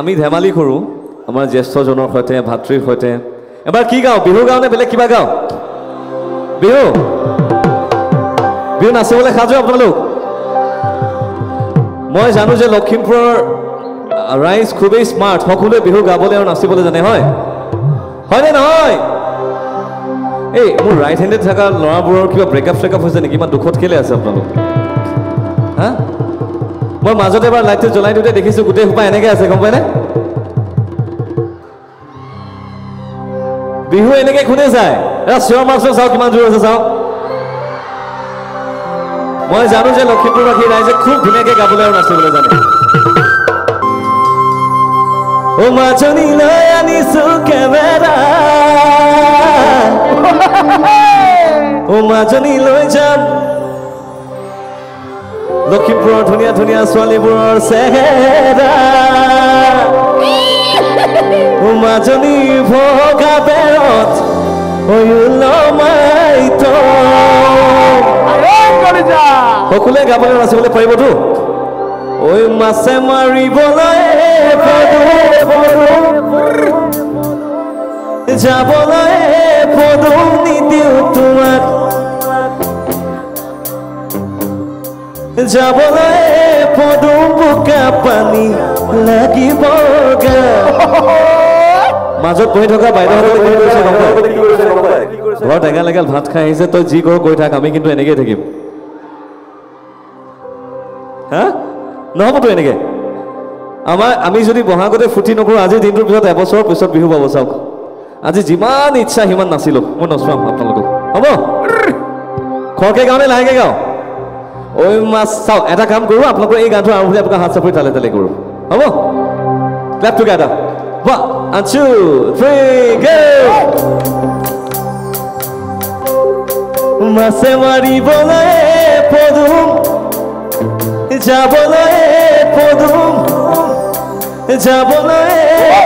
আমি ধেমালি কৰোঁ আমাৰ জ্যেষ্ঠজনৰ সৈতে ভাতৃৰ সৈতে এবাৰ কি গাওঁ বিহু গাওঁ নে বেলেগ কিবা গাওঁ বিহু বিহু নাচিবলৈ সাজু আপোনালোক মই জানো যে লখিমপুৰৰ ৰাইজ খুবেই স্মাৰ্ট সকলোৱে বিহু গাবলৈ আৰু নাচিবলৈ জানে হয়নে নহয় এই মোৰ ৰাইট হেণ্ডেড থকা ল'ৰাবোৰৰ কিবা ব্ৰেকআপ চেকআপ হৈছে নেকি ইমান দুখত কেলে আছে আপোনালোক হা মই মাজতে এবাৰ লাইটটো জ্বলাই দিওঁতে দেখিছোঁ গোটেই সোপা এনেকৈ আছে গম পায়নে বিহু এনেকৈ কোনে চায় চিঞৰ মাৰ্চৰ চাওক কিমান জোৰ আছে চাওক মই জানো যে লখিমপুৰবাসী ৰাইজে খুব ধুনীয়াকৈ গাবলৈ আৰু নাচিবলৈ জানে ও মাজনীলৈ আনিছোঁ কেমেৰা ও মাজনীলৈ যাম লখিমপুৰৰ ধুনীয়া ধুনীয়া ছোৱালীবোৰৰ চেহেৰা ও মাজনী ভগা বেৰত ওলমাই থম সকলোৱে গাবলৈ নাচিবলৈ পাৰিবতো ঐ মাছে মাৰিবলৈ যাবলৈ পদুম নিদিওঁ তোমাক যাবলৈ পদুম বোকা পানী লাগিব মাজত বহি থকা বাইদেউসকলে ঘৰত এগাল এগাল ভাত খাই আহিছে তই যি কৰ কৈ থাক আমি কিন্তু এনেকেই থাকিম হা নহ'বতো এনেকৈ আমি যদি বহাগতে ফুটি নকৰোঁ আজিৰ দিনটোৰ পিছত এবছৰৰ পিছত বিহু পাব চাওক আজি যিমান ইচ্ছা সিমান নাচিলোঁ মই নচুৱাম আপোনালোকক হ'ব খৰকৈ গাওঁ নে লাহেকৈ গাওঁ ঐ মাছ চাওক এটা কাম কৰোঁ আপোনালোকৰ এই গানটো আৰম্ভ কৰি আপোনালোকৰ হাত চাপৰি তালে তালে কৰোঁ হ'ব ক্লেপ টুগেডাৰ 1 2 3 গো মাছে মাৰিবলৈ পদুম যাবলৈ পদুম যাবলৈ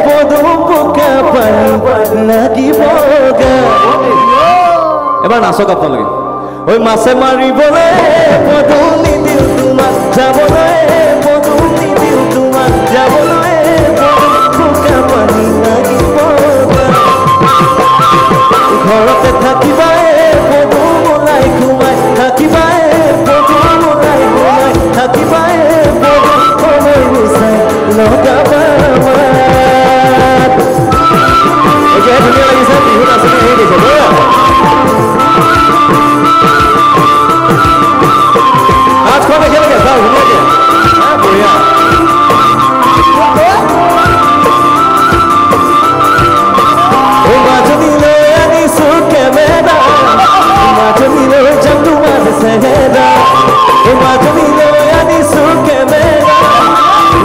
পদুম বোকা পানী লাগিব এবাৰ নাচক আপোনালোকে ঐ মাছে মাৰিবলৈ পদুম নিদিওঁ তোমাক যাবলৈ পদুম নিদিওঁ তোমাক যাবলৈ পদুম বোকা পানী লাগিব ঘৰতে থাকিবাই পদুম ওলাই ঘুমাই থাকিবাই পদুম ওলাই ঘুমাই থাকিবাই পদুম সময় গুচাই লগাবা এতিয়া ধুনীয়া লাগিছে বিহু নাচনি আহি গৈছে আজখন একেলগে চাওঁ ধুনীয়াকৈ বঢ়িয়া মাজনীলৈ আনিছোঁ কেমেৰা মাজনীলৈ যাম তোমাৰ চেহেৰা মাজনীলৈ আনিছোঁ কেমেৰা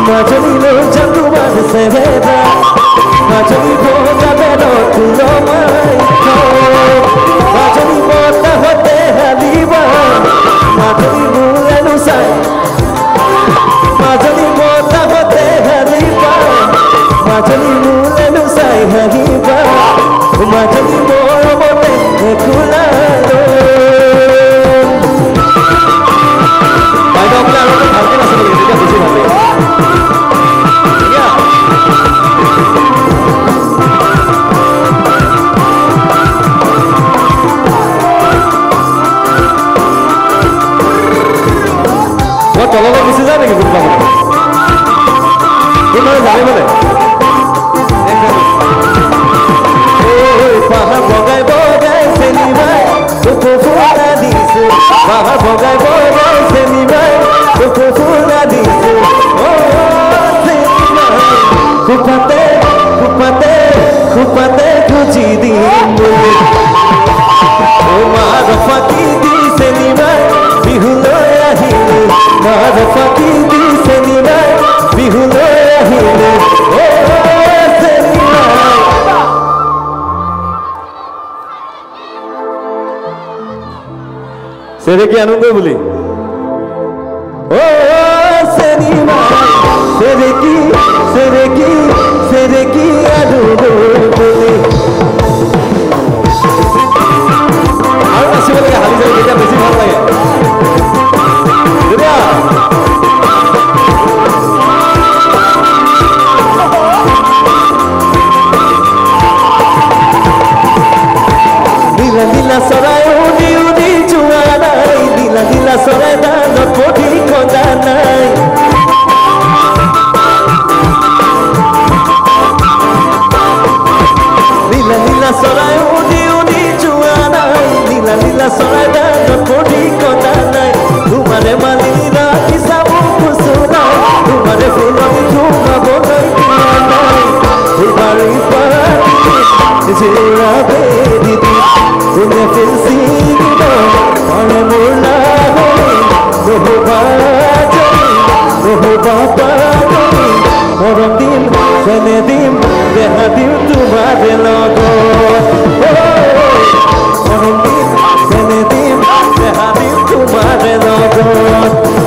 মাজনীলৈ যাম তোমাৰ চেহেৰা মাজনী ভগা বেৰত ওলমাই মাজনী বতাহতে হালিবা মাজনী মোলেনো চাই মাজনী বতাহতে হালিবা মাজনী মোলেনো চাই হালিবা মাজনী মৰমতে খোলালো বাইদেউসকলে আৰু ভালকৈ নাচিব লাগে তেতিয়া বেছি ভাল লাগে মই তললৈ গুচি যাওঁ নেকি কোনোবা কোনোবাই জানিবনে পাহাৰ বগাই বগাই চেনিবাই ফুলা দিছোঁ পাহাৰ বগাই বগাই চেনিবাই ফুলা দিছোঁ খোপাতে খোপাতে খোপাতে খুচি দিম মাৰ ফাঁকি দি চেনিবাই বিহুলৈ আহিলে মাৰ ফাঁকি দি চেনিবাই বিহুলৈ আহিলে চেৰেকি আনন্দ বুলি চেৰেকি চেৰেকি চেৰেকি আনন্দ বুলি আৰু নাচিব লাগে হালি যাব তেতিয়া বেছি ভাল লাগে যেনে দিম দেহা দিম তোমাৰে লগত মৰম দিম যেনে দিম দেহা দিম তোমাৰে লগত মৰম দিম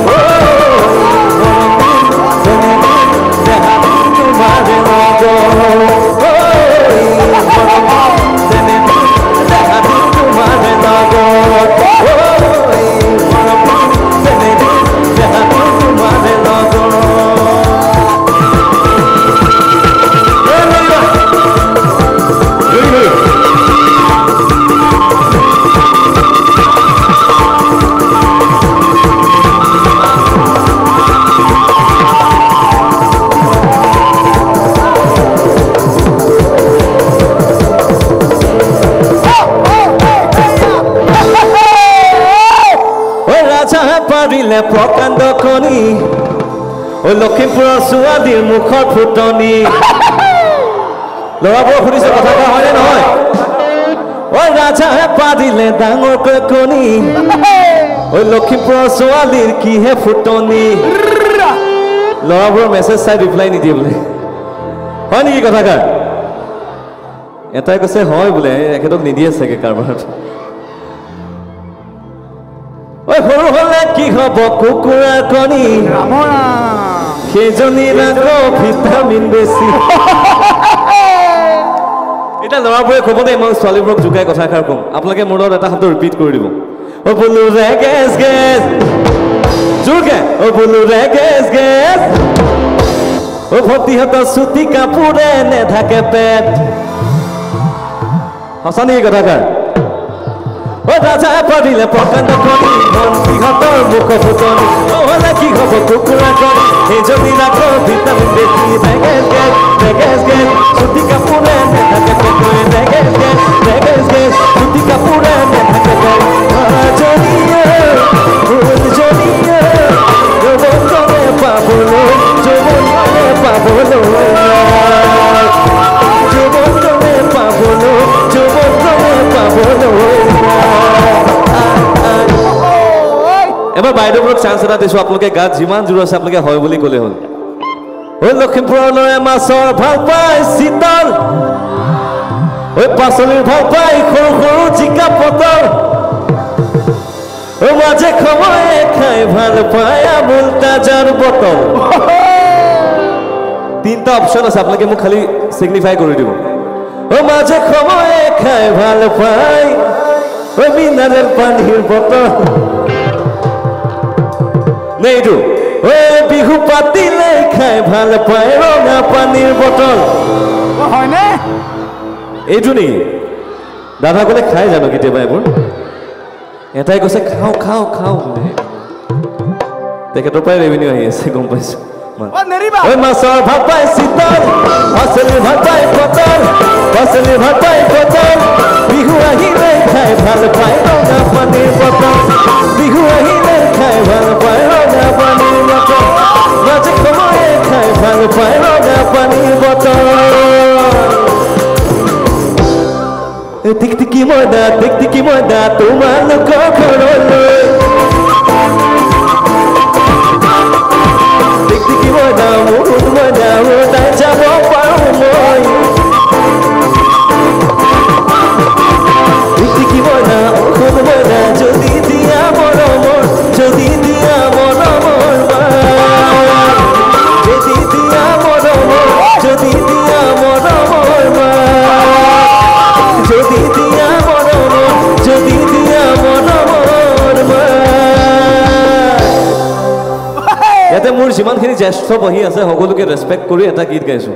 যেনে দিম দেহা দিম তোমাৰে লগত পাৰিলে প্ৰকাণ্ড কণী ঐ লখিমপুৰৰ ছোৱালীৰ মুখৰ ফুটনি ল'ৰাবোৰ শুনিছে কথাটা হয়নে নহয় ঐ ৰাজাহে পাৰিলে ডাঙৰকৈ কণী ঐ লখিমপুৰৰ ছোৱালীৰ কিহে ফুটনি ল'ৰাবোৰৰ মেছেজ চাই ৰিপ্লাই নিদিয়ে বোলে হয় নেকি কথাকাৰ এটাই কৈছে হয় বোলে এখেতক নিদিয়ে চাগে কাৰোবাৰ সৰু হলে কি হব কুকুৰাৰ কণী সেইজনীৰ আকৌ ভিটামিন বেছি এতিয়া ল'ৰাবোৰে ক'বনে মই ছোৱালীবোৰক জোকাই কথাষাৰ কম আপোনালোকে মোৰ লগত এটা শব্দ ৰিপিট কৰি দিব অ বোলো ৰে গেছ গেছ জোৰকে অ বোলো ৰে গেছ গেছ অ ভক্তিহঁতৰ চুটি কাপোৰে নেথাকে পেট সঁচা নেকি কথাষাৰ ঐ ৰাজাই পাৰিলে প্ৰকাণ্ড কণী মন্ত্ৰীহঁতৰ মুখ ফুটনি নহ'লে কি হ'ব কুকুৰা কণী সেইজনীৰ আকৌ ভিটামিন বেছি গেছ গেছ গেছ গেছ চুটি কাপোৰে নেথাকে পেটৰে গেছ গেছ গেছ গেছ চুটি কাপোৰে নেথাকে পেট জনীয়ে যৌৱনৰে পাবলৈ যৌৱনৰে পাবলৈ যৌৱনৰে পাবলৈ যৌৱনৰে পাবলৈ এবাৰ বাইদেউবোৰক চান্স এটা দিছো আপোনালোকে গাত যিমান জোৰ আছে আপোনালোকে হয় বুলি ক'লে হ'ল ঐ লখিমপুৰৰ ল'ৰাই মাছৰ ভাল পায় শীতল ঐ পাচলিৰ ভাল পায় সৰু সৰু জিকা পটল ঐ মাজে সময়ে খাই ভাল পায় আমুল তাজাৰ বটল তিনিটা অপশ্যন আছে আপোনালোকে মোক খালি চিগনিফাই কৰি দিব ঐ মাজে সময়ে খাই ভাল পায় ঐ মিনাৰেল পানীৰ বটল নেইটো ঐ বিহু পাতিলে খাই ভাল পায় ৰঙা পানীৰ বটল হয়নে এইটো নেকি দাদা ক'লে খাই জানো কেতিয়াবা এইবোৰ এটাই কৈছে খাওঁ খাওঁ খাওঁ তেখেতৰ পৰাই ৰেভিনিউ আহি আছে গম পাইছো ঐ মাছৰ ভাল পায় শীতল পাচলিৰ ভাল পায় পটল পাচলিৰ ভাল পায় পটল বিহু আহিলে খাই ভাল পায় ৰঙা পানীৰ বটল বিহু আহিলে খাই ভাল পায় ৰঙা পানীৰ বটল মাজে সময়ে খাই ভাল পায় ৰঙা পানীৰ বটল টিকটিকি ময়দা তোমালোকৰ ঘৰলৈ টিকটিকি ময়দা ওলাই যাব পাৰোঁ মই টিকটিকি ময়দা ঔষধ ময়দা যদি দিয়া মৰমৰ যদি দিয়া মৰমৰ যদি দিয়া মৰমৰ যদি দিয়া মৰমৰ যদি দিয়া মৰমৰ যদি দিয়া মৰমৰ ইয়াতে মোৰ যিমানখিনি জ্যেষ্ঠ বহি আছে সকলোকে ৰেচপেক্ট কৰি এটা গীত গাইছোঁ